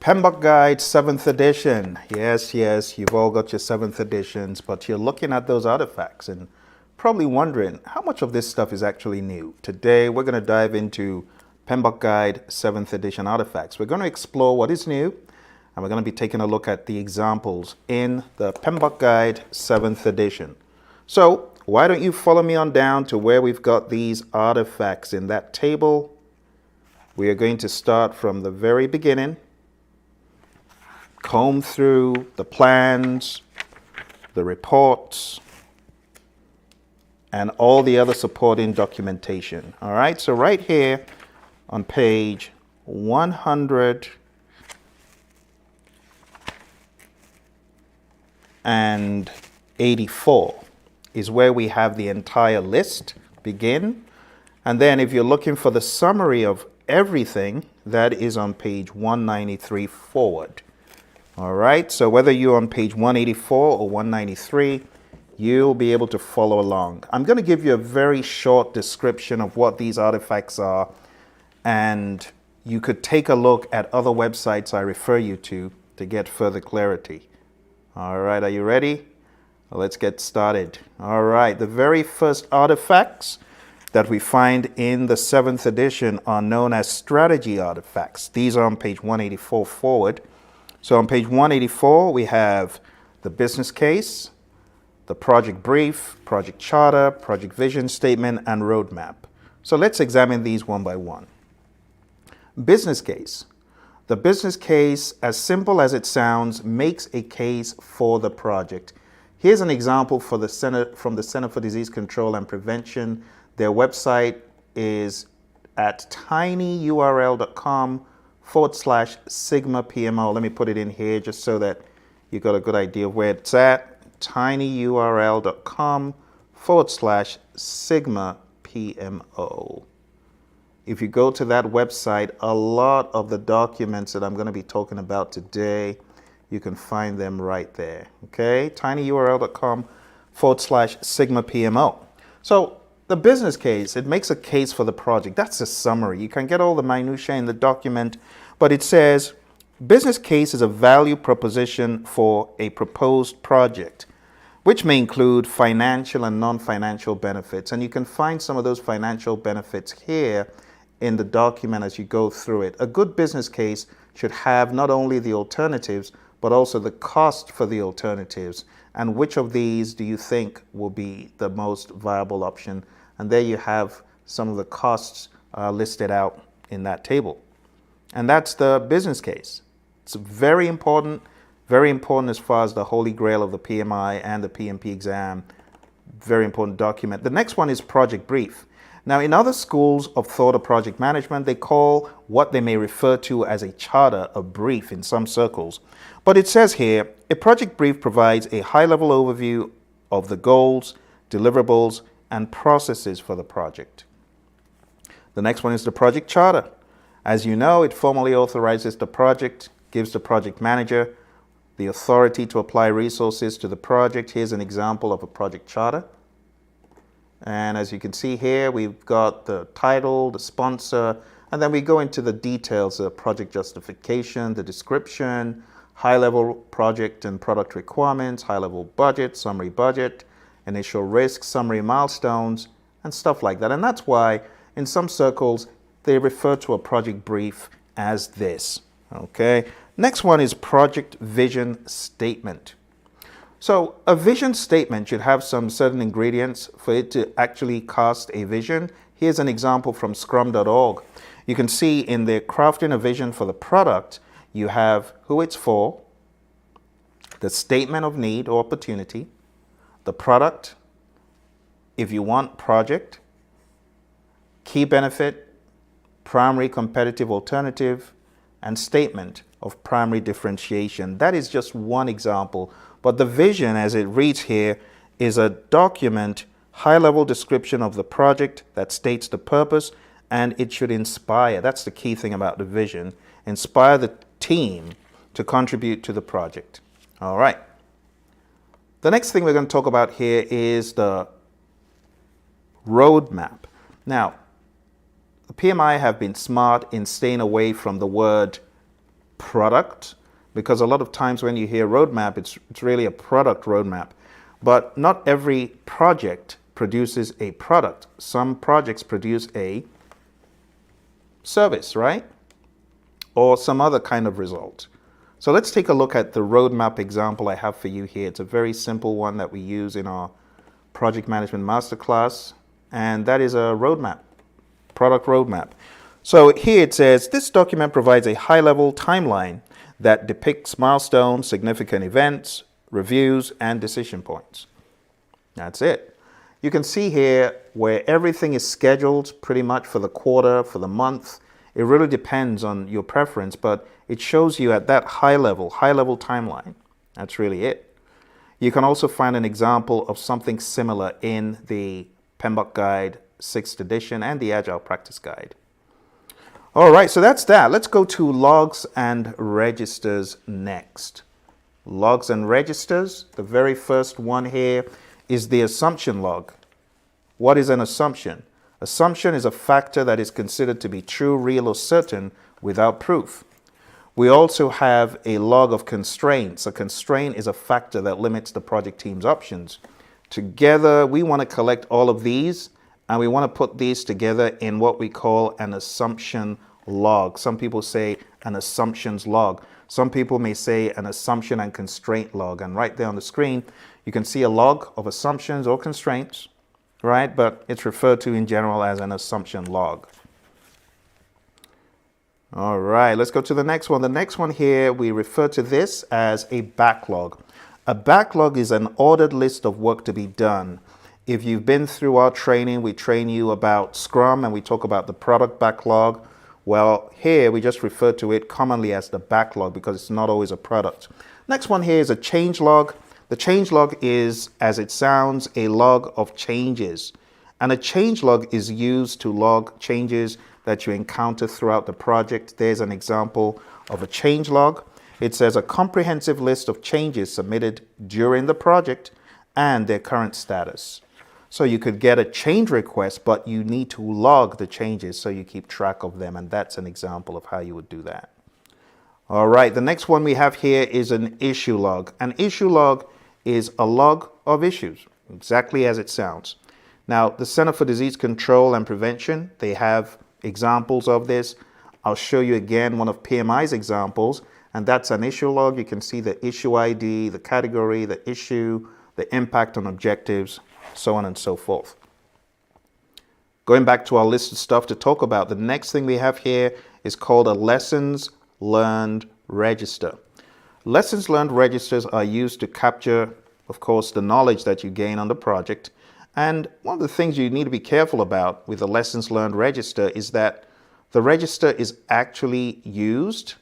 PMBOK Guide 7th edition. Yes, you've all got your 7th editions, but you're looking at those artifacts and probably wondering how much of this stuff is actually new. Today, we're going to dive into PMBOK Guide 7th edition artifacts. We're going to explore what is new, and we're going to be taking a look at the examples in the PMBOK Guide 7th edition. So why don't you follow me on down to where we've got these artifacts in that table. We are going to start from the very beginning, comb through the plans, the reports, and all the other supporting documentation. All right, so right here on page 184 is where we have the entire list begin. And then if you're looking for the summary of everything, that is on page 193 forward. All right, so whether you're on page 184 or 193, you'll be able to follow along. I'm going to give you a very short description of what these artifacts are, and you could take a look at other websites I refer you to get further clarity. All right, are you ready? Well, let's get started. All right, the very first artifacts that we find in the 7th edition are known as strategy artifacts. These are on page 184 forward. So on page 184, we have the business case, the project brief, project charter, project vision statement, and roadmap. So let's examine these one by one. Business case. The business case, as simple as it sounds, makes a case for the project. Here's an example from the Center for Disease Control and Prevention. Their website is at tinyurl.com/Sigma PMO. Let me put it in here just so that you got a good idea of where it's at. tinyurl.com/Sigma PMO. If you go to that website, a lot of the documents that I'm going to be talking about today, you can find them right there. Okay, tinyurl.com/Sigma PMO. So the business case, it makes a case for the project. That's a summary. You can get all the minutiae in the document, but it says business case is a value proposition for a proposed project, which may include financial and non-financial benefits. And you can find some of those financial benefits here in the document as you go through it. A good business case should have not only the alternatives, but also the cost for the alternatives. And which of these do you think will be the most viable option? And there you have some of the costs listed out in that table. And that's the business case. It's very important as far as the holy grail of the PMI and the PMP exam. Very important document. The next one is project brief. Now, in other schools of thought of project management, they call what they may refer to as a charter a brief in some circles. But it says here, a project brief provides a high-level overview of the goals, deliverables, and processes for the project. The next one is the project charter. As you know, it formally authorizes the project, gives the project manager the authority to apply resources to the project. Here's an example of a project charter. And as you can see here, we've got the title, the sponsor, and then we go into the details of project justification, the description, high-level project and product requirements, high-level budget, summary budget, initial risks, summary milestones, and stuff like that. And that's why in some circles, they refer to a project brief as this. Okay. Next one is project vision statement. So a vision statement should have some certain ingredients for it to actually cast a vision. Here's an example from scrum.org. You can see in their crafting a vision for the product, you have who it's for, the statement of need or opportunity, the product, if you want, project, key benefit, primary competitive alternative, and statement of primary differentiation. That is just one example. But the vision, as it reads here, is a document, high-level description of the project that states the purpose, and it should inspire. That's the key thing about the vision. Inspire the team to contribute to the project. All right. The next thing we're going to talk about here is the roadmap. Now, the PMI have been smart in staying away from the word product, because a lot of times when you hear roadmap, it's really a product roadmap. But not every project produces a product. Some projects produce a service, right? Or some other kind of result. So let's take a look at the roadmap example I have for you here. It's a very simple one that we use in our project management masterclass, and that is a roadmap, product roadmap. So here it says, this document provides a high-level timeline that depicts milestones, significant events, reviews, and decision points. That's it. You can see here where everything is scheduled pretty much for the quarter, for the month. It really depends on your preference, but it shows you at that high level timeline. That's really it. You can also find an example of something similar in the PMBOK Guide 6th edition and the Agile Practice Guide. All right, so that's that. Let's go to logs and registers next. Logs and registers, the very first one here is the assumption log. What is an assumption? Assumption is a factor that is considered to be true, real, or certain without proof. We also have a log of constraints. A constraint is a factor that limits the project team's options. Together, we want to collect all of these, and we want to put these together in what we call an assumption log. Some people say an assumptions log. Some people may say an assumption and constraint log. And right there on the screen, you can see a log of assumptions or constraints, right? But it's referred to in general as an assumption log. All right, let's go to the next one. The next one here, we refer to this as a backlog. A backlog is an ordered list of work to be done. If you've been through our training, we train you about Scrum and we talk about the product backlog. Well, here we just refer to it commonly as the backlog because it's not always a product. Next one here is a change log. The change log is, as it sounds, a log of changes. And a change log is used to log changes that you encounter throughout the project. There's an example of a change log. It says a comprehensive list of changes submitted during the project and their current status. So you could get a change request, but you need to log the changes so you keep track of them. And that's an example of how you would do that. All right, the next one we have here is an issue log. An issue log is a log of issues, exactly as it sounds. Now, the Center for Disease Control and Prevention, they have examples of this. I'll show you again one of PMI's examples, and that's an issue log. You can see the issue ID, the category, the issue, the impact on objectives, so on and so forth. Going back to our list of stuff to talk about, the next thing we have here is called a lessons learned register. Lessons learned registers are used to capture, of course, the knowledge that you gain on the project. And one of the things you need to be careful about with the lessons learned register is that the register is actually used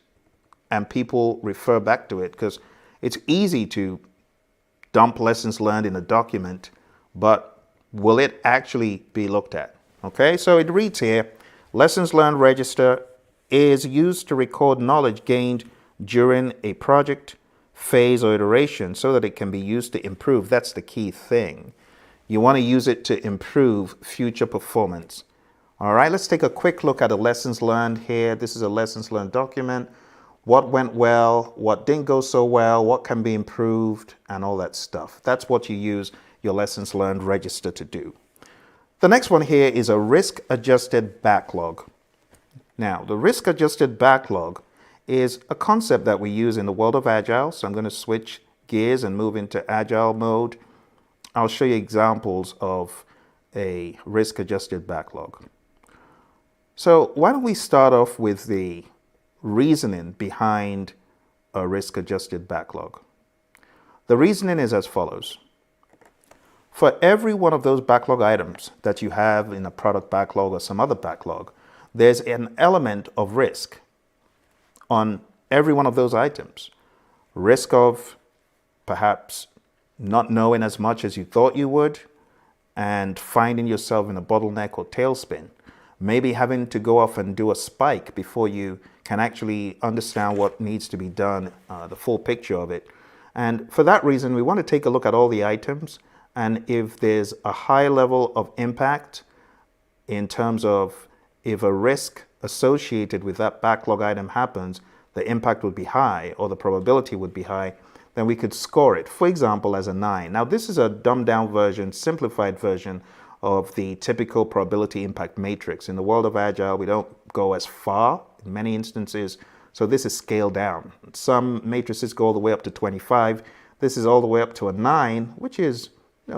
and people refer back to it, because it's easy to dump lessons learned in a document, but will it actually be looked at? Okay, so it reads here, lessons learned register is used to record knowledge gained during a project, phase, or iteration so that it can be used to improve. That's the key thing. You want to use it to improve future performance. All right, let's take a quick look at a lessons learned here. This is a lessons learned document. What went well, what didn't go so well, what can be improved, and all that stuff. That's what you use your lessons learned register to do. The next one here is a risk-adjusted backlog. Now, the risk-adjusted backlog is a concept that we use in the world of Agile. So I'm going to switch gears and move into Agile mode. I'll show you examples of a risk-adjusted backlog. So why don't we start off with the reasoning behind a risk-adjusted backlog. The reasoning is as follows. For every one of those backlog items that you have in a product backlog or some other backlog, there's an element of risk on every one of those items. Risk of perhaps not knowing as much as you thought you would and finding yourself in a bottleneck or tailspin. Maybe having to go off and do a spike before you can actually understand what needs to be done, the full picture of it. And for that reason, we want to take a look at all the items. And if there's a high level of impact in terms of if a risk associated with that backlog item happens, the impact would be high or the probability would be high, then we could score it, for example, as a 9. Now, this is a dumbed down version, simplified version of the typical probability impact matrix. In the world of Agile, we don't go as far in many instances, so this is scaled down. Some matrices go all the way up to 25. This is all the way up to a 9, which is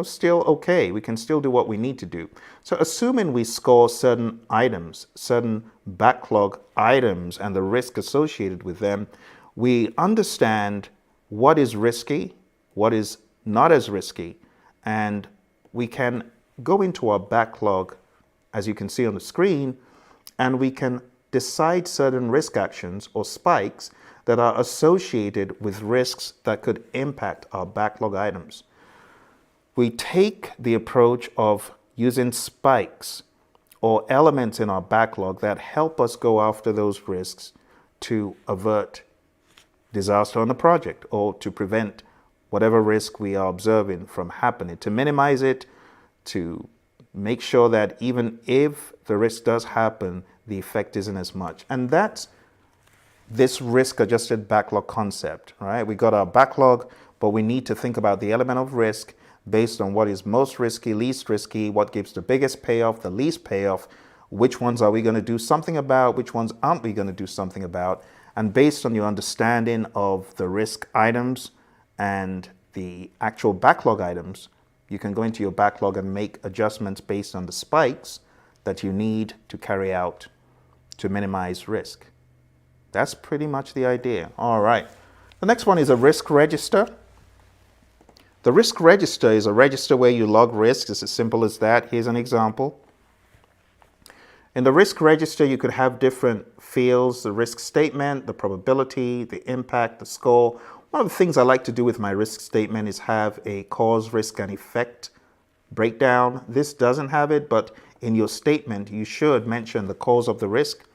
still okay. We can still do what we need to do. So assuming we score certain items, certain backlog items and the risk associated with them, we understand what is risky, what is not as risky, and we can go into our backlog, as you can see on the screen, and we can decide certain risk actions or spikes that are associated with risks that could impact our backlog items. We take the approach of using spikes or elements in our backlog that help us go after those risks to avert disaster on the project or to prevent whatever risk we are observing from happening, to minimize it, to make sure that even if the risk does happen, the effect isn't as much. And that's this risk-adjusted backlog concept, right? We got our backlog, but we need to think about the element of risk based on what is most risky, least risky, what gives the biggest payoff, the least payoff, which ones are we going to do something about, which ones aren't we going to do something about. And based on your understanding of the risk items and the actual backlog items, you can go into your backlog and make adjustments based on the spikes that you need to carry out to minimize risk. That's pretty much the idea. All right. The next one is a risk register. The risk register is a register where you log risks. It's as simple as that. Here's an example. In the risk register, you could have different fields: the risk statement, the probability, the impact, the score. One of the things I like to do with my risk statement is have a cause, risk, and effect breakdown. This doesn't have it, but in your statement, you should mention the cause of the risk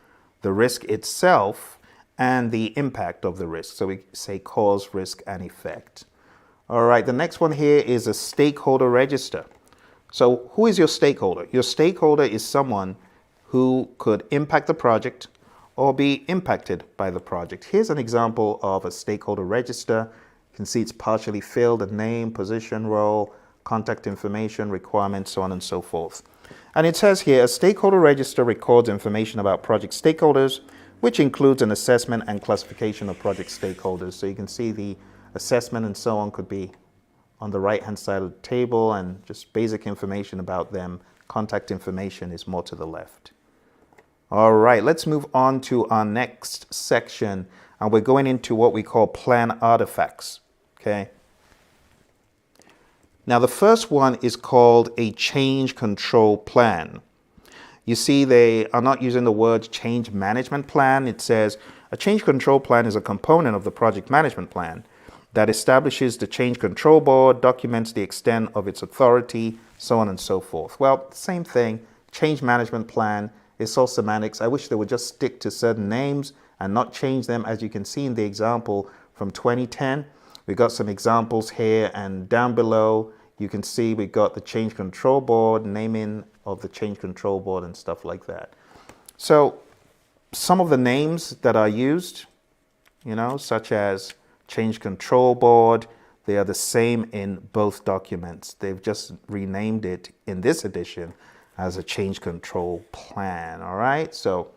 itself, and the impact of the risk. So we say cause, risk, and effect. All right, the next one here is a stakeholder register. So who is your stakeholder? Your stakeholder is someone who could impact the project or be impacted by the project. Here's an example of a stakeholder register. You can see it's partially filled: a name, position, role, contact information, requirements, so on and so forth. And it says here, a stakeholder register records information about project stakeholders, which includes an assessment and classification of project stakeholders. So you can see the assessment and so on could be on the right-hand side of the table, and just basic information about them. Contact information is more to the left. All right, let's move on to our next section, and we're going into what we call plan artifacts, okay? Now, the first one is called a change control plan. You see, they are not using the word change management plan. It says a change control plan is a component of the project management plan that establishes the change control board, documents the extent of its authority, so on and so forth. Well, same thing, change management plan. It's all semantics. I wish they would just stick to certain names and not change them. As you can see in the example from 2010, we got some examples here, and down below you can see we got the change control board, naming of the change control board and stuff like that. So some of the names that are used, such as change control board, they are the same in both documents. They've just renamed it in this edition as a change control plan. All right, so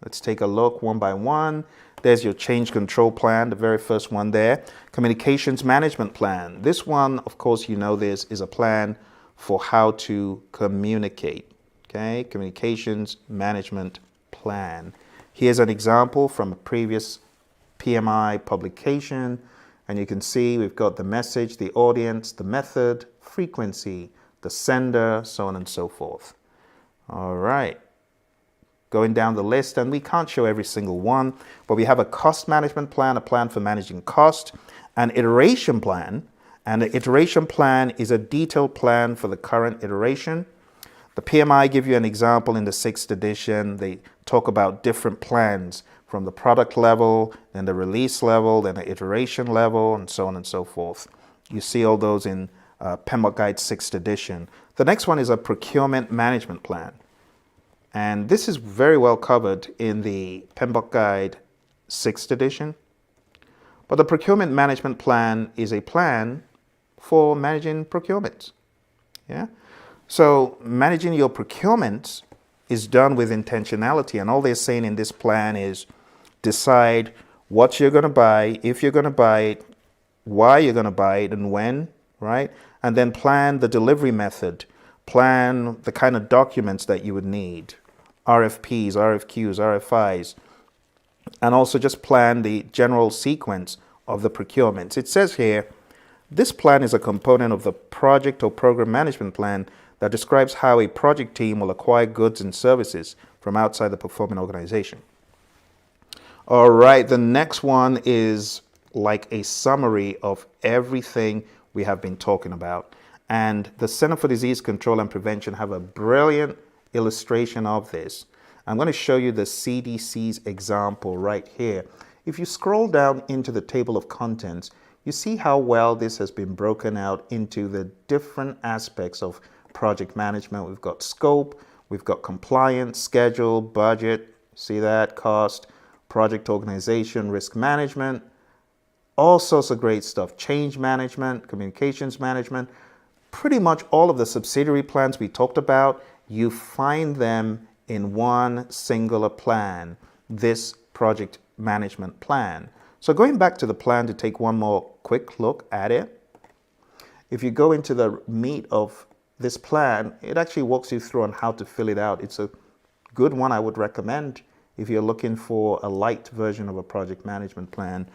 let's take a look one by one. There's your change control plan, the very first one there. Communications management plan. This one, of course, this is a plan for how to communicate. Okay, communications management plan. Here's an example from a previous PMI publication, and you can see we've got the message, the audience, the method, frequency, the sender, so on and so forth. All right, going down the list, and we can't show every single one, but we have a cost management plan, a plan for managing cost, an iteration plan, and the iteration plan is a detailed plan for the current iteration. The PMI give you an example in the 6th edition. They talk about different plans from the product level, then the release level, then the iteration level, and so on and so forth. You see all those in PMBOK Guide 6th edition. The next one is a procurement management plan. And this is very well covered in the PMBOK Guide 6th edition. But the procurement management plan is a plan for managing procurement. Yeah. So managing your procurement is done with intentionality, and all they're saying in this plan is decide what you're going to buy, if you're going to buy it, why you're going to buy it, and when, right? And then plan the delivery method, plan the kind of documents that you would need, RFPs, RFQs, RFIs, and also just plan the general sequence of the procurements. It says here, this plan is a component of the project or program management plan that describes how a project team will acquire goods and services from outside the performing organization. All right, the next one is like a summary of everything we have been talking about. And the Center for Disease Control and Prevention have a brilliant illustration of this. I'm going to show you the CDC's example right here. If you scroll down into the table of contents, you see how well this has been broken out into the different aspects of project management. We've got scope, we've got compliance, schedule, budget, see that, cost, project organization, risk management, all sorts of great stuff, change management, communications management, pretty much all of the subsidiary plans we talked about, you find them in one singular plan, this project management plan. So going back to the plan to take one more quick look at it, if you go into the meat of this plan, it actually walks you through on how to fill it out. It's a good one I would recommend if you're looking for a light version of a project management plan.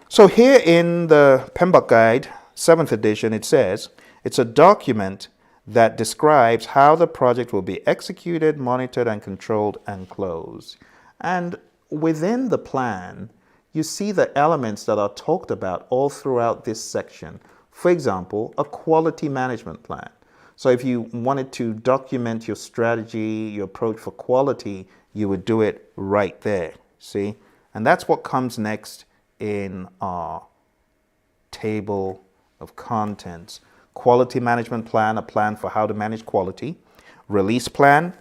So here in the PMBOK Guide, 7th edition, it says, it's a document that describes how the project will be executed, monitored, and controlled and closed. And within the plan, you see the elements that are talked about all throughout this section. For example, a quality management plan. So if you wanted to document your strategy, your approach for quality, you would do it right there, see? And that's what comes next in our table of contents. Quality management plan, a plan for how to manage quality. Release plan.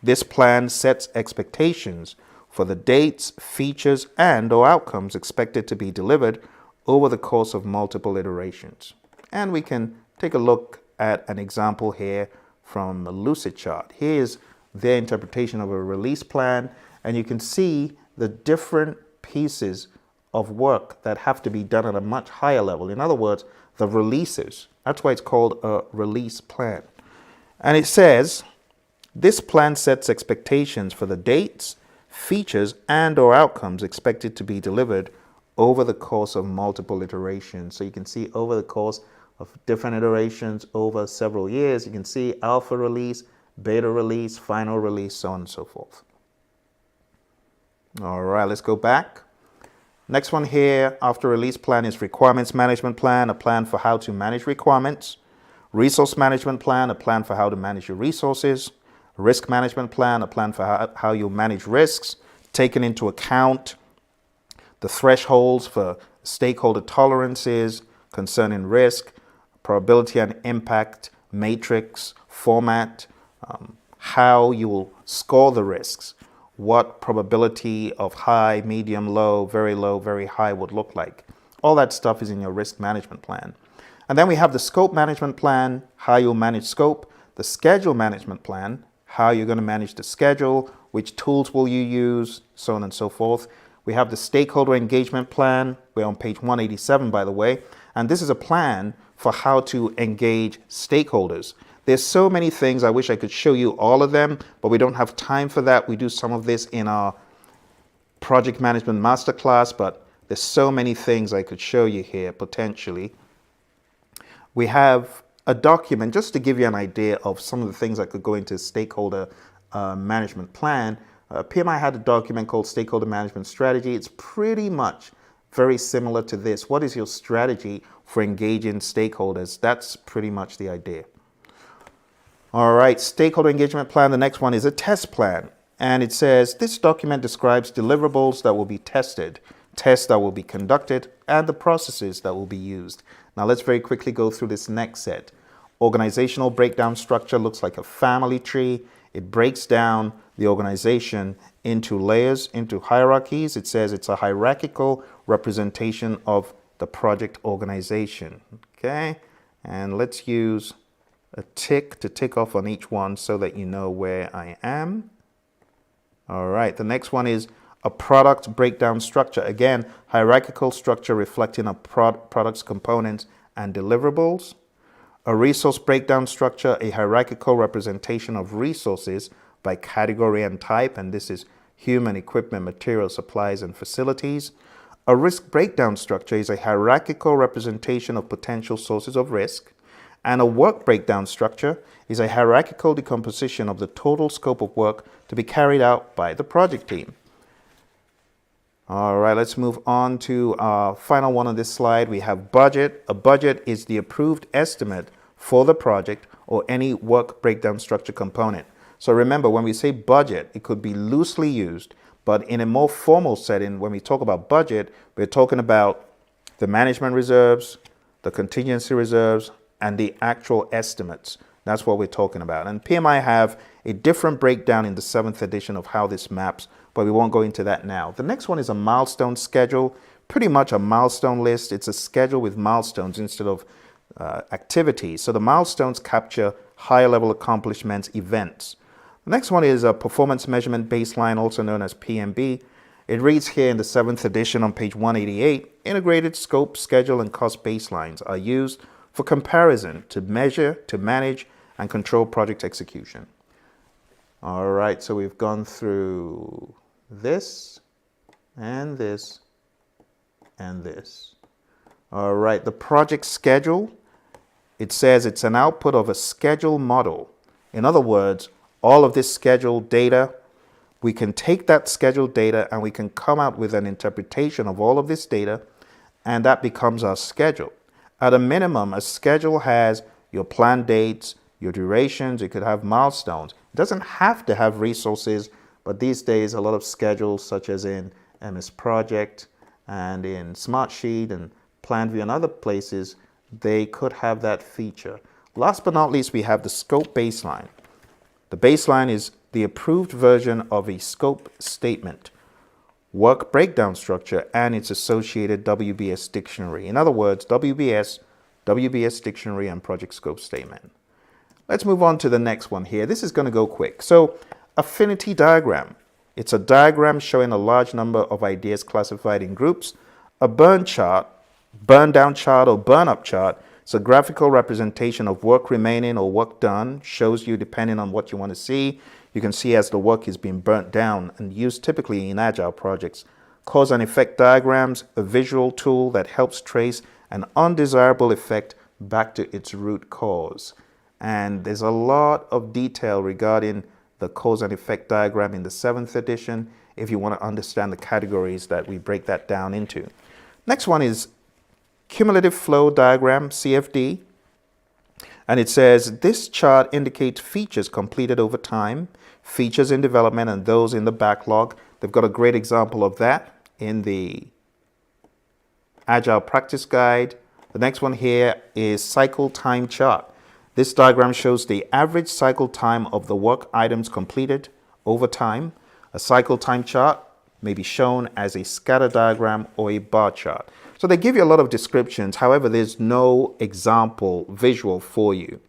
This plan sets expectations for the dates, features, and/or outcomes expected to be delivered over the course of multiple iterations. And we can take a look at an example here from a Lucid chart. Here's their interpretation of a release plan, and you can see the different pieces of work that have to be done at a much higher level. In other words, the releases. That's why it's called a release plan. And it says, this plan sets expectations for the dates, features, and/or outcomes expected to be delivered over the course of multiple iterations. So you can see over the course of different iterations over several years, you can see alpha release, beta release, final release, so on and so forth. All right, let's go back. Next one here after release plan is requirements management plan, a plan for how to manage requirements. Resource management plan, a plan for how to manage your resources. Risk management plan, a plan for how you manage risks, taking into account the thresholds for stakeholder tolerances concerning risk, probability and impact matrix, format, how you will score the risks, what probability of high, medium, low, very high would look like. All that stuff is in your risk management plan. And then we have the scope management plan, how you'll manage scope, the schedule management plan, how you're going to manage the schedule, which tools will you use, so on and so forth. We have the stakeholder engagement plan. We're on page 187, by the way. And this is a plan for how to engage stakeholders. There's so many things. I wish I could show you all of them, but we don't have time for that. We do some of this in our project management masterclass, but there's so many things I could show you here potentially. We have a document, just to give you an idea of some of the things that could go into stakeholder management plan. PMI had a document called Stakeholder Management Strategy. It's pretty much very similar to this. What is your strategy for engaging stakeholders? That's pretty much the idea. All right, stakeholder engagement plan. The next one is a test plan. And it says, this document describes deliverables that will be tested, tests that will be conducted, and the processes that will be used. Now let's very quickly go through this next set. Organizational breakdown structure looks like a family tree. It breaks down the organization into layers, into hierarchies. It says it's a hierarchical representation of the project organization. Okay, and let's use a tick to tick off on each one so that you know where I am. All right, the next one is a product breakdown structure. Again, hierarchical structure reflecting a product's components and deliverables. A resource breakdown structure, a hierarchical representation of resources by category and type, and this is human, equipment, materials, supplies, and facilities. A risk breakdown structure is a hierarchical representation of potential sources of risk. And a work breakdown structure is a hierarchical decomposition of the total scope of work to be carried out by the project team. All right, let's move on to our final one on this slide. We have budget. A budget is the approved estimate for the project or any work breakdown structure component. So remember, when we say budget, it could be loosely used, but in a more formal setting, when we talk about budget, we're talking about the management reserves, the contingency reserves, and the actual estimates. That's what we're talking about. And PMI have a different breakdown in the 7th edition of how this maps, but we won't go into that now. The next one is a milestone schedule, pretty much a milestone list. It's a schedule with milestones instead of activities. So the milestones capture higher level accomplishments, events. The next one is a performance measurement baseline, also known as PMB. It reads here in the 7th edition on page 188, integrated scope, schedule, and cost baselines are used for comparison to measure, to manage, and control project execution. All right, so we've gone through this, and this, and this. All right, the project schedule, it says it's an output of a schedule model. In other words, all of this schedule data, we can take that schedule data and we can come out with an interpretation of all of this data, and that becomes our schedule. At a minimum, a schedule has your planned dates, your durations, it could have milestones. It doesn't have to have resources, but these days a lot of schedules, such as in MS Project and in Smartsheet and PlanView and other places, they could have that feature. Last but not least, we have the scope baseline. The baseline is the approved version of a scope statement, work breakdown structure, and its associated WBS dictionary. In other words, WBS dictionary, and project scope statement. Let's move on to the next one here. This is going to go quick. So, affinity diagram. It's a diagram showing a large number of ideas classified in groups. A burn chart, burn down chart or burn up chart. It's a graphical representation of work remaining or work done. Shows you depending on what you want to see. You can see as the work is being burnt down, and used typically in agile projects. Cause and effect diagrams, a visual tool that helps trace an undesirable effect back to its root cause. And there's a lot of detail regarding the cause and effect diagram in the 7th edition if you want to understand the categories that we break that down into. Next one is cumulative flow diagram, CFD. And it says this chart indicates features completed over time, features in development, and those in the backlog. They've got a great example of that in the Agile Practice Guide. The next one here is cycle time chart. This diagram shows the average cycle time of the work items completed over time. A cycle time chart may be shown as a scatter diagram or a bar chart. So they give you a lot of descriptions. However, there's no example visual for you.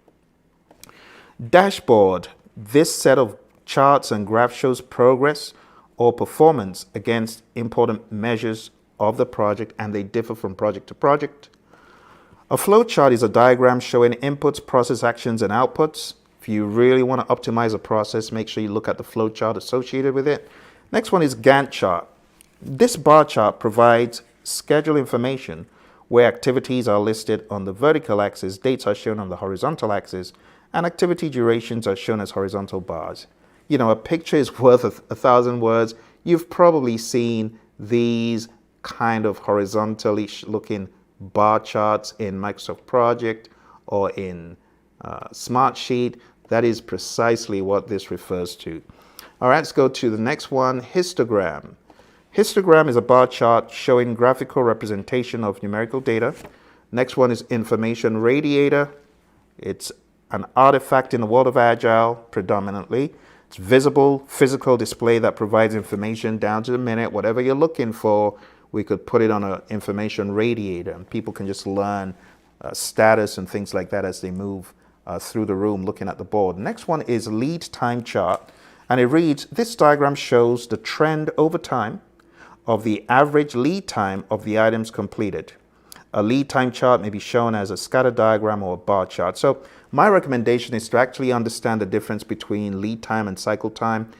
Dashboard. This set of charts and graphs shows progress or performance against important measures of the project, and they differ from project to project. A flow chart is a diagram showing inputs, process actions, and outputs. If you really want to optimize a process, make sure you look at the flow chart associated with it. Next one is Gantt chart. This bar chart provides schedule information where activities are listed on the vertical axis, dates are shown on the horizontal axis, and activity durations are shown as horizontal bars. You know, a picture is worth 1,000 words. You've probably seen these kind of horizontally looking bar charts in Microsoft Project or in Smartsheet. That is precisely what this refers to. All right, let's go to the next one, histogram. Histogram is a bar chart showing graphical representation of numerical data. Next one is information radiator. It's an artifact in the world of Agile predominantly. It's visible, physical display that provides information down to the minute. Whatever you're looking for, we could put it on an information radiator, and people can just learn status and things like that as they move through the room looking at the board. Next one is lead time chart, and it reads, this diagram shows the trend over time of the average lead time of the items completed. A lead time chart may be shown as a scatter diagram or a bar chart. So my recommendation is to actually understand the difference between lead time and cycle time.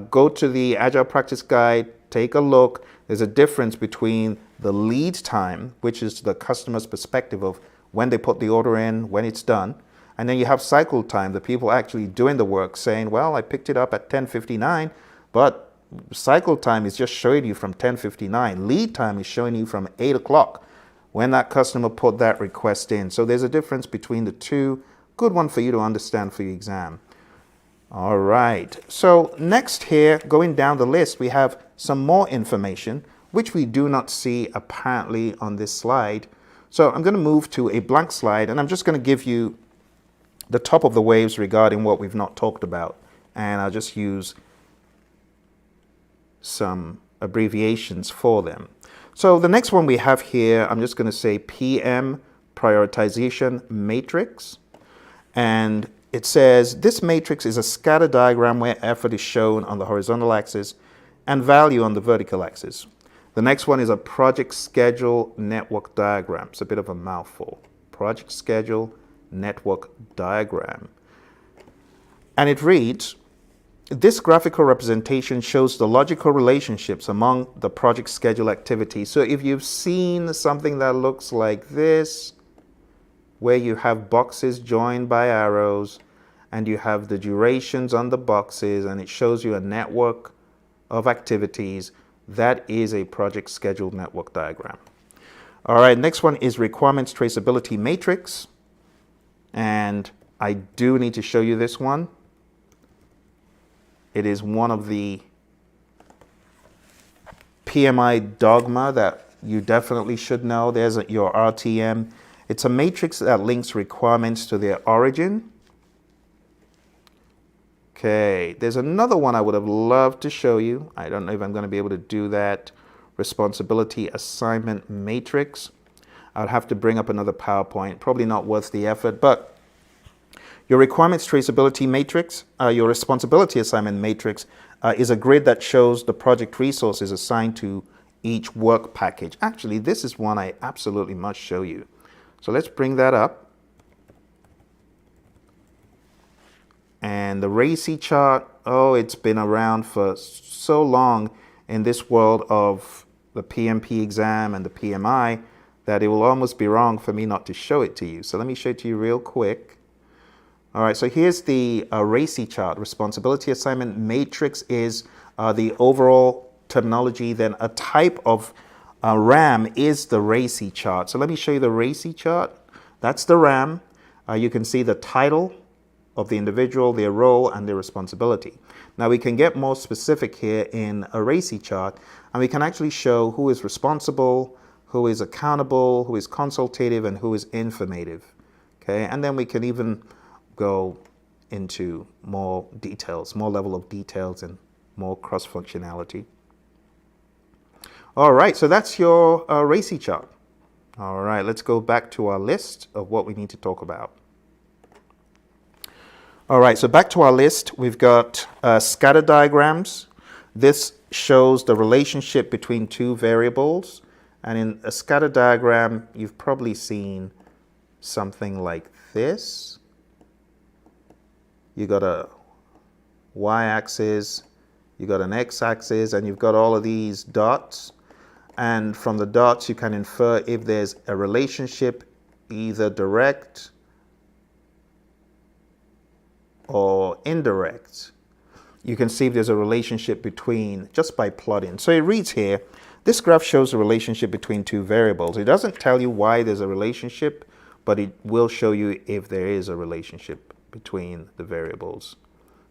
Go to the Agile Practice Guide, take a look. There's a difference between the lead time, which is the customer's perspective of when they put the order in, when it's done. And then you have cycle time, the people actually doing the work saying, well, I picked it up at 10:59, but cycle time is just showing you from 10:59. Lead time is showing you from 8 o'clock when that customer put that request in. So there's a difference between the two. Good one for you to understand for your exam. All right. So next here, going down the list, we have some more information, which we do not see apparently on this slide. So I'm going to move to a blank slide, and I'm just going to give you the top of the waves regarding what we've not talked about. And I'll just use some abbreviations for them. So the next one we have here, I'm just going to say PM prioritization matrix. And it says this matrix is a scatter diagram where effort is shown on the horizontal axis and value on the vertical axis. The next one is a project schedule network diagram. It's a bit of a mouthful. Project schedule network diagram. And it reads, this graphical representation shows the logical relationships among the project schedule activities. So if you've seen something that looks like this, where you have boxes joined by arrows, and you have the durations on the boxes, and it shows you a network of activities, that is a project schedule network diagram. All right, next one is requirements traceability matrix. And I do need to show you this one. It is one of the PMI dogma that you definitely should know. There's your RTM. It's a matrix that links requirements to their origin. Okay, there's another one I would have loved to show you. I don't know if I'm going to be able to do that. Responsibility assignment matrix. I'd have to bring up another PowerPoint. Probably not worth the effort, but your requirements traceability matrix, your responsibility assignment matrix is a grid that shows the project resources assigned to each work package. Actually, this is one I absolutely must show you. So let's bring that up. And the RACI chart, oh, it's been around for so long in this world of the PMP exam and the PMI that it will almost be wrong for me not to show it to you. So let me show it to you real quick. All right, so here's the RACI chart. Responsibility assignment matrix is the overall terminology. Then a type of RAM is the RACI chart. So let me show you the RACI chart. That's the RAM. You can see the title of the individual, their role, and their responsibility. Now we can get more specific here in a RACI chart, and we can actually show who is responsible, who is accountable, who is consultative, and who is informative. Okay, and then we can even go into more details, more level of details, and more cross-functionality. All right, so that's your RACI chart. All right, let's go back to our list of what we need to talk about. All right, so back to our list, we've got scatter diagrams. This shows the relationship between two variables. And in a scatter diagram, you've probably seen something like this. You got a y-axis, you got an x-axis, and you've got all of these dots. And from the dots, you can infer if there's a relationship, either direct or indirect. You can see if there's a relationship between just by plotting. So it reads here, this graph shows a relationship between two variables. It doesn't tell you why there's a relationship, but it will show you if there is a relationship between the variables.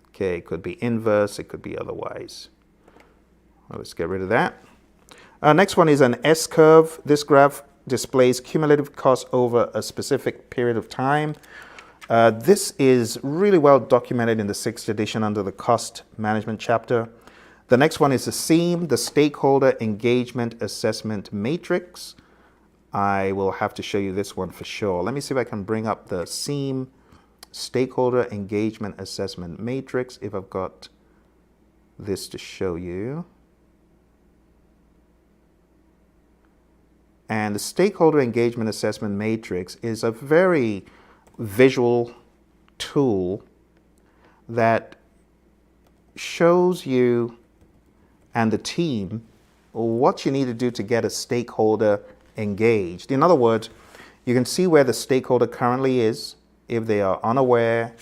Okay, it could be inverse, it could be otherwise. Well, let's get rid of that. Next one is an S-curve. This graph displays cumulative cost over a specific period of time. This is really well documented in the 6th edition under the cost management chapter. The next one is the SEAM, the Stakeholder Engagement Assessment Matrix. I will have to show you this one for sure. Let me see if I can bring up the SEAM, Stakeholder Engagement Assessment Matrix, if I've got this to show you. And the Stakeholder Engagement Assessment Matrix is a very visual tool that shows you and the team what you need to do to get a stakeholder engaged. In other words, you can see where the stakeholder currently is, if they are unaware,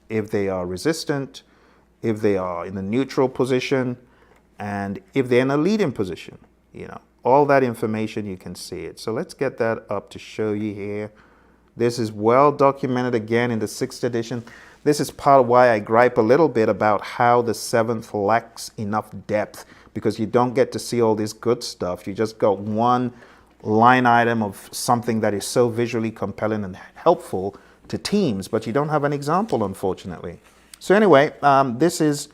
if they are resistant, if they are in a neutral position, and if they're in a leading position. All that information, you can see it. So let's get that up to show you here. This is well documented again in the 6th edition. This is part of why I gripe a little bit about how the 7th lacks enough depth, because you don't get to see all this good stuff. You just got one line item of something that is so visually compelling and helpful to teams, but you don't have an example, unfortunately. So anyway, this is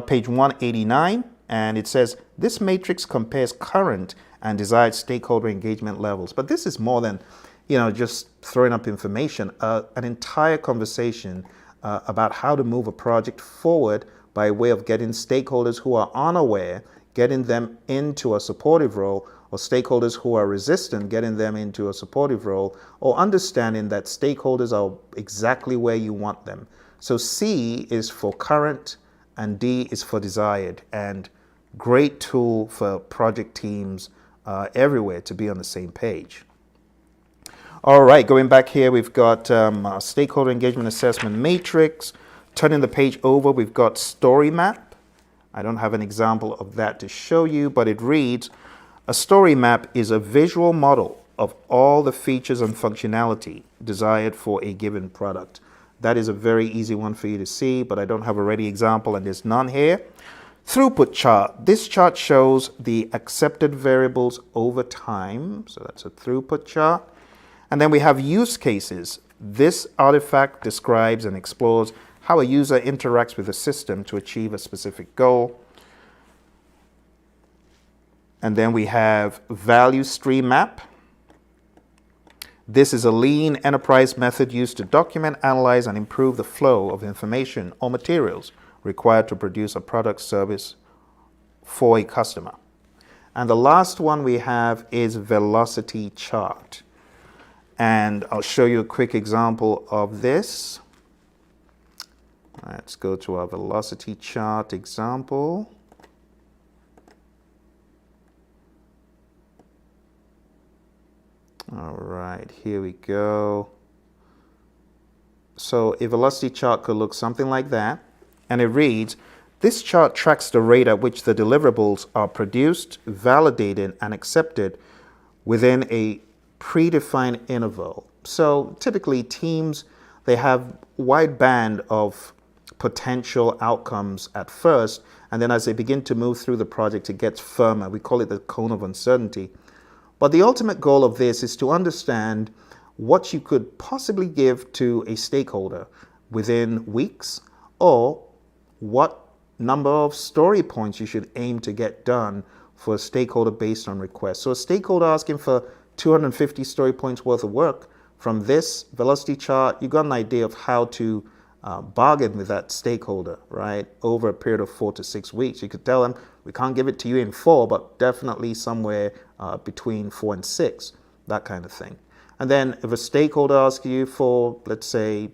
page 189, and it says, this matrix compares current and desired stakeholder engagement levels. But this is more than just throwing up information, an entire conversation about how to move a project forward by way of getting stakeholders who are unaware, getting them into a supportive role, or stakeholders who are resistant, getting them into a supportive role, or understanding that stakeholders are exactly where you want them. So C is for current and D is for desired, and great tool for project teams everywhere to be on the same page. All right, going back here, we've got our stakeholder engagement assessment matrix. Turning the page over, we've got story map. I don't have an example of that to show you, but it reads, a story map is a visual model of all the features and functionality desired for a given product. That is a very easy one for you to see, but I don't have a ready example and there's none here. Throughput chart. This chart shows the accepted variables over time. So that's a throughput chart. And then we have use cases. This artifact describes and explores how a user interacts with a system to achieve a specific goal. And then we have value stream map. This is a lean enterprise method used to document, analyze, and improve the flow of information or materials required to produce a product service for a customer. And the last one we have is velocity chart. And I'll show you a quick example of this. Let's go to our velocity chart example. All right, here we go. So a velocity chart could look something like that. And it reads, this chart tracks the rate at which the deliverables are produced, validated, and accepted within a predefined interval. So typically teams, they have wide band of potential outcomes at first, and then as they begin to move through the project, it gets firmer. We call it the cone of uncertainty. But the ultimate goal of this is to understand what you could possibly give to a stakeholder within weeks, or what number of story points you should aim to get done for a stakeholder based on request. So a stakeholder asking for 250 story points worth of work, from this velocity chart, you got an idea of how to bargain with that stakeholder, right? Over a period of 4 to 6 weeks. You could tell them, we can't give it to you in 4, but definitely somewhere between 4 and 6, that kind of thing. And then if a stakeholder asks you for, let's say,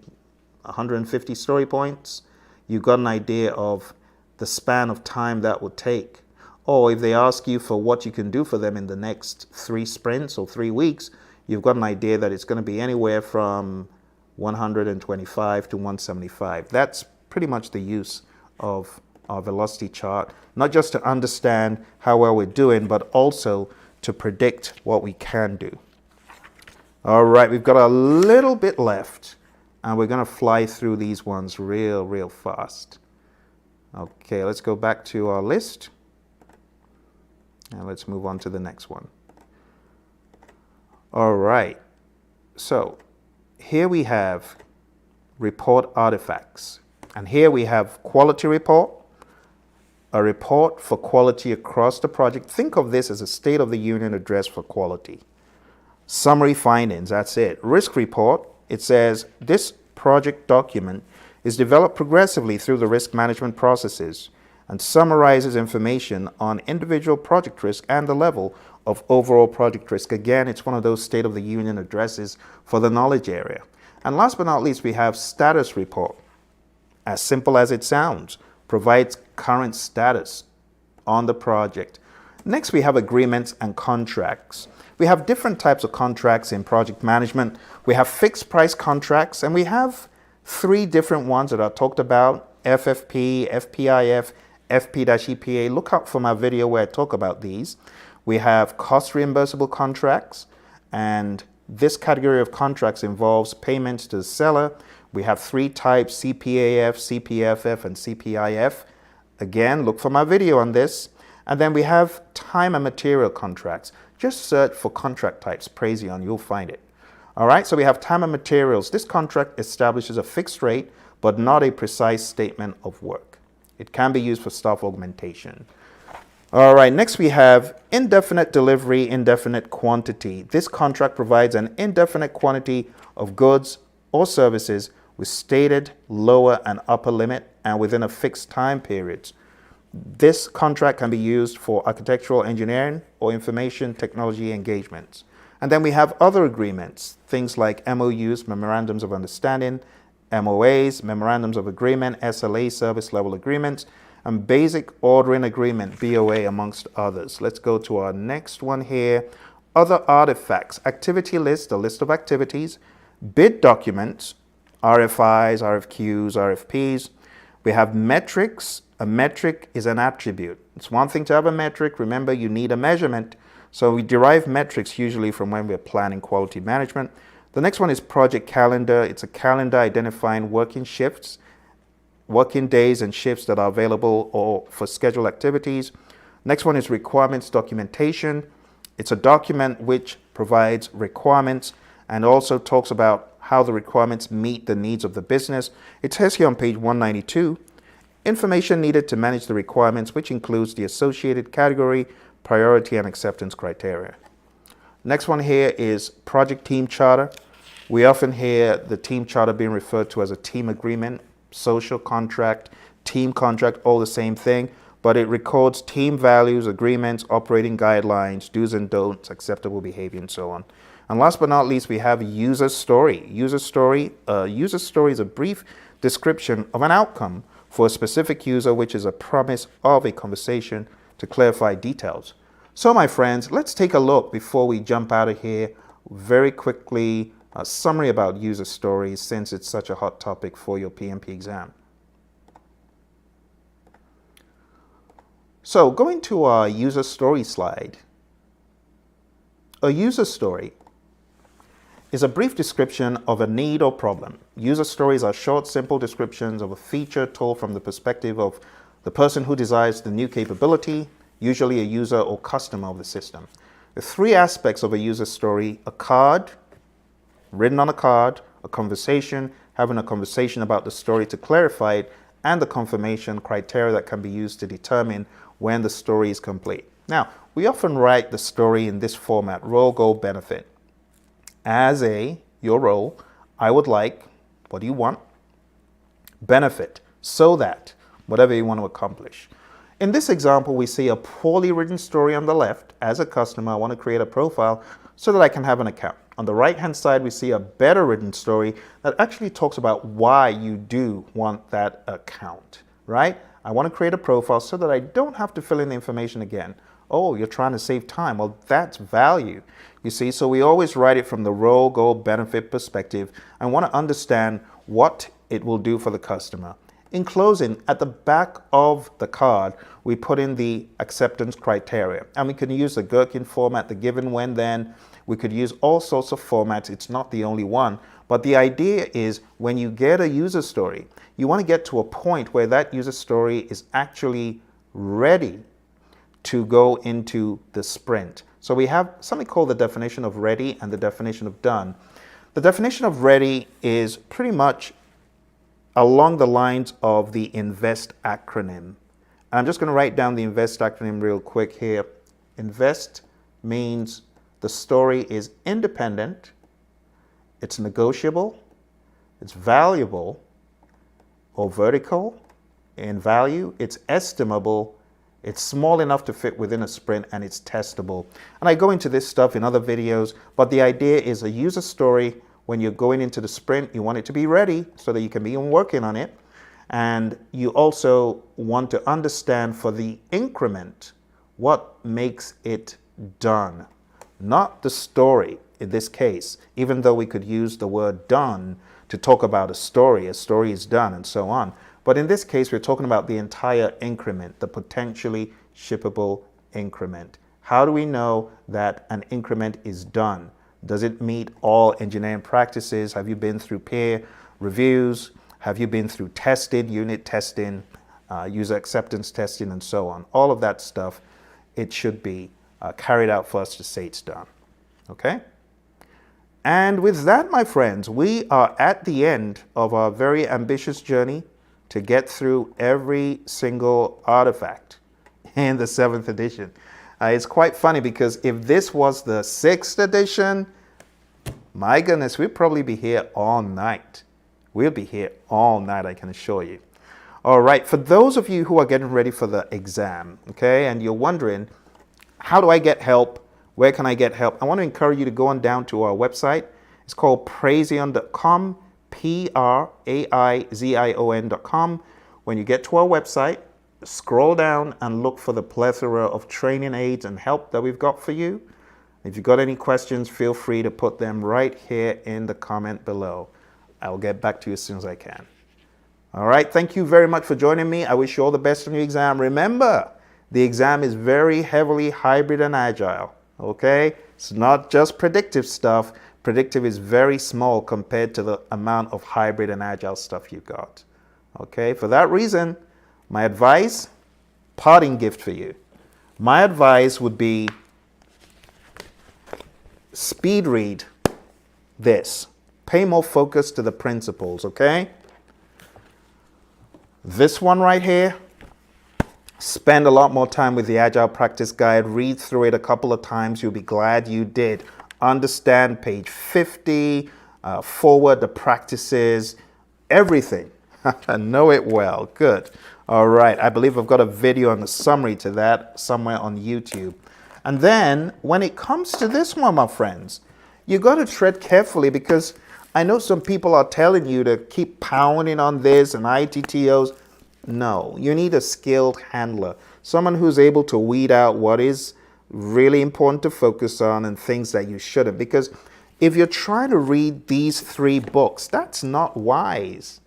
150 story points, you've got an idea of the span of time that would take. Or if they ask you for what you can do for them in the next 3 sprints or 3 weeks, you've got an idea that it's going to be anywhere from 125 to 175. That's pretty much the use of our velocity chart, not just to understand how well we're doing, but also to predict what we can do. All right, we've got a little bit left, and we're going to fly through these ones real fast. Okay, let's go back to our list, and let's move on to the next one. All right, so here we have report artifacts. And here we have quality report, a report for quality across the project. Think of this as a State of the Union address for quality. Summary findings, that's it. Risk report, it says this project document is developed progressively through the risk management processes and summarizes information on individual project risk and the level of overall project risk. Again, it's one of those State of the Union addresses for the knowledge area. And last but not least, we have status report. As simple as it sounds, provides current status on the project. Next, we have agreements and contracts. We have different types of contracts in project management. We have fixed price contracts, and we have 3 different ones that are talked about: FFP, FPIF, FP-EPA. Look out for my video where I talk about these. We have cost reimbursable contracts, and this category of contracts involves payments to the seller. We have 3 types: CPAF, CPFF, and CPIF. Again, look for my video on this. And then we have time and material contracts. Just search for contract types, Praizion, you'll find it. All right, so we have time and materials. This contract establishes a fixed rate, but not a precise statement of work. It can be used for staff augmentation. All right, next we have indefinite delivery, indefinite quantity. This contract provides an indefinite quantity of goods or services with stated lower and upper limit and within a fixed time period. This contract can be used for architectural engineering or information technology engagements. And then we have other agreements, things like MOUs, Memorandums of Understanding, MOAs, Memorandums of Agreement, SLA, Service Level Agreements, and Basic Ordering Agreement, BOA, amongst others. Let's go to our next one here. Other artifacts, activity list, a list of activities, bid documents, RFIs, RFQs, RFPs. We have metrics. A metric is an attribute. It's one thing to have a metric. Remember, you need a measurement. So we derive metrics usually from when we're planning quality management. The next one is project calendar. It's a calendar identifying working shifts, working days and shifts that are available or for scheduled activities. Next one is requirements documentation. It's a document which provides requirements and also talks about how the requirements meet the needs of the business. It says here on page 192, information needed to manage the requirements, which includes the associated category, priority, and acceptance criteria. Next one here is project team charter. We often hear the team charter being referred to as a team agreement, social contract, team contract, all the same thing, but it records team values, agreements, operating guidelines, do's and don'ts, acceptable behavior, and so on. And last but not least, we have user story. User story is a brief description of an outcome for a specific user, which is a promise of a conversation to clarify details. So my friends, let's take a look before we jump out of here very quickly, a summary about user stories since it's such a hot topic for your PMP exam. So going to our user story slide, a user story is a brief description of a need or problem. User stories are short, simple descriptions of a feature told from the perspective of the person who desires the new capability, usually a user or customer of the system. The 3 aspects of a user story: a card, written on a card, a conversation, having a conversation about the story to clarify it, and the confirmation criteria that can be used to determine when the story is complete. Now, we often write the story in this format: role, goal, benefit. As your role, I would like, what do you want? Benefit, so that, whatever you want to accomplish. In this example, we see a poorly written story on the left. As a customer, I want to create a profile so that I can have an account. On the right-hand side, we see a better written story that actually talks about why you do want that account, right? I want to create a profile so that I don't have to fill in the information again. Oh, you're trying to save time. Well, that's value. You see, so we always write it from the role, goal, benefit perspective and want to understand what it will do for the customer. In closing, at the back of the card, we put in the acceptance criteria, and we can use the Gherkin format, the given, when, then. We could use all sorts of formats. It's not the only one, but the idea is when you get a user story, you want to get to a point where that user story is actually ready to go into the sprint. So we have something called the definition of ready and the definition of done. The definition of ready is pretty much along the lines of the INVEST acronym. And I'm just going to write down the INVEST acronym real quick here. INVEST means the story is independent, it's negotiable, it's valuable or vertical in value, it's estimable, it's small enough to fit within a sprint, and it's testable. And I go into this stuff in other videos, but the idea is a user story. When you're going into the sprint, you want it to be ready so that you can begin working on it. And you also want to understand for the increment what makes it done, not the story in this case, even though we could use the word done to talk about a story is done and so on. But in this case, we're talking about the entire increment, the potentially shippable increment. How do we know that an increment is done? Does it meet all engineering practices? Have you been through peer reviews? Have you been through testing, unit testing, user acceptance testing, and so on? All of that stuff, it should be carried out for us to say it's done. Okay? And with that, my friends, we are at the end of our very ambitious journey to get through every single artifact in the 7th edition. It's quite funny because if this was the 6th edition, my goodness, we'd probably be here all night. We'll be here all night, I can assure you. All right, for those of you who are getting ready for the exam, okay, and you're wondering, how do I get help? Where can I get help? I want to encourage you to go on down to our website. It's called praizion.com, praizion.com. When you get to our website, scroll down and look for the plethora of training aids and help that we've got for you. If you've got any questions, feel free to put them right here in the comment below. I'll get back to you as soon as I can. All right, thank you very much for joining me. I wish you all the best on your exam. Remember, the exam is very heavily hybrid and agile, okay? It's not just predictive stuff. Predictive is very small compared to the amount of hybrid and agile stuff you've got, okay? For that reason, my advice, parting gift for you. My advice would be speed read this. Pay more focus to the principles, okay? This one right here, spend a lot more time with the Agile Practice Guide. Read through it a couple of times. You'll be glad you did. Understand page 50, forward the practices, everything. I know it well. Good. All right. I believe I've got a video and a summary to that somewhere on YouTube. And then when it comes to this one, my friends, you got to tread carefully because I know some people are telling you to keep pounding on this and ITTOs. No, you need a skilled handler, someone who's able to weed out what is really important to focus on and things that you shouldn't. Because if you're trying to read these 3 books, that's not wise.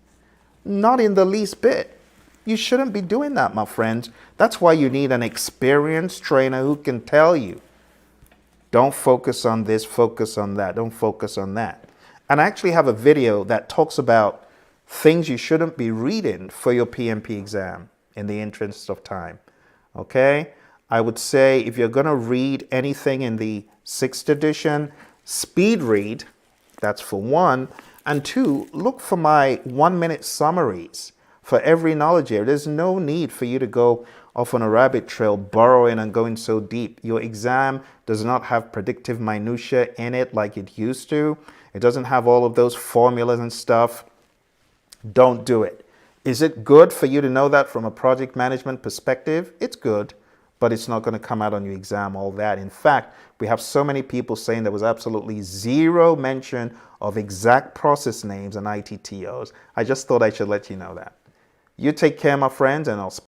Not in the least bit. You shouldn't be doing that, my friends. That's why you need an experienced trainer who can tell you, don't focus on this, focus on that, don't focus on that. And I actually have a video that talks about things you shouldn't be reading for your PMP exam in the interest of time. Okay? I would say if you're going to read anything in the 6th edition, speed read, that's for 1. And 2, look for my 1-minute summaries for every knowledge area. There's no need for you to go off on a rabbit trail, burrowing and going so deep. Your exam does not have predictive minutia in it like it used to. It doesn't have all of those formulas and stuff. Don't do it. Is it good for you to know that from a project management perspective? It's good, but it's not going to come out on your exam, all that. In fact, we have so many people saying there was absolutely zero mention of exact process names and ITTOs. I just thought I should let you know that. You take care, my friends, and I'll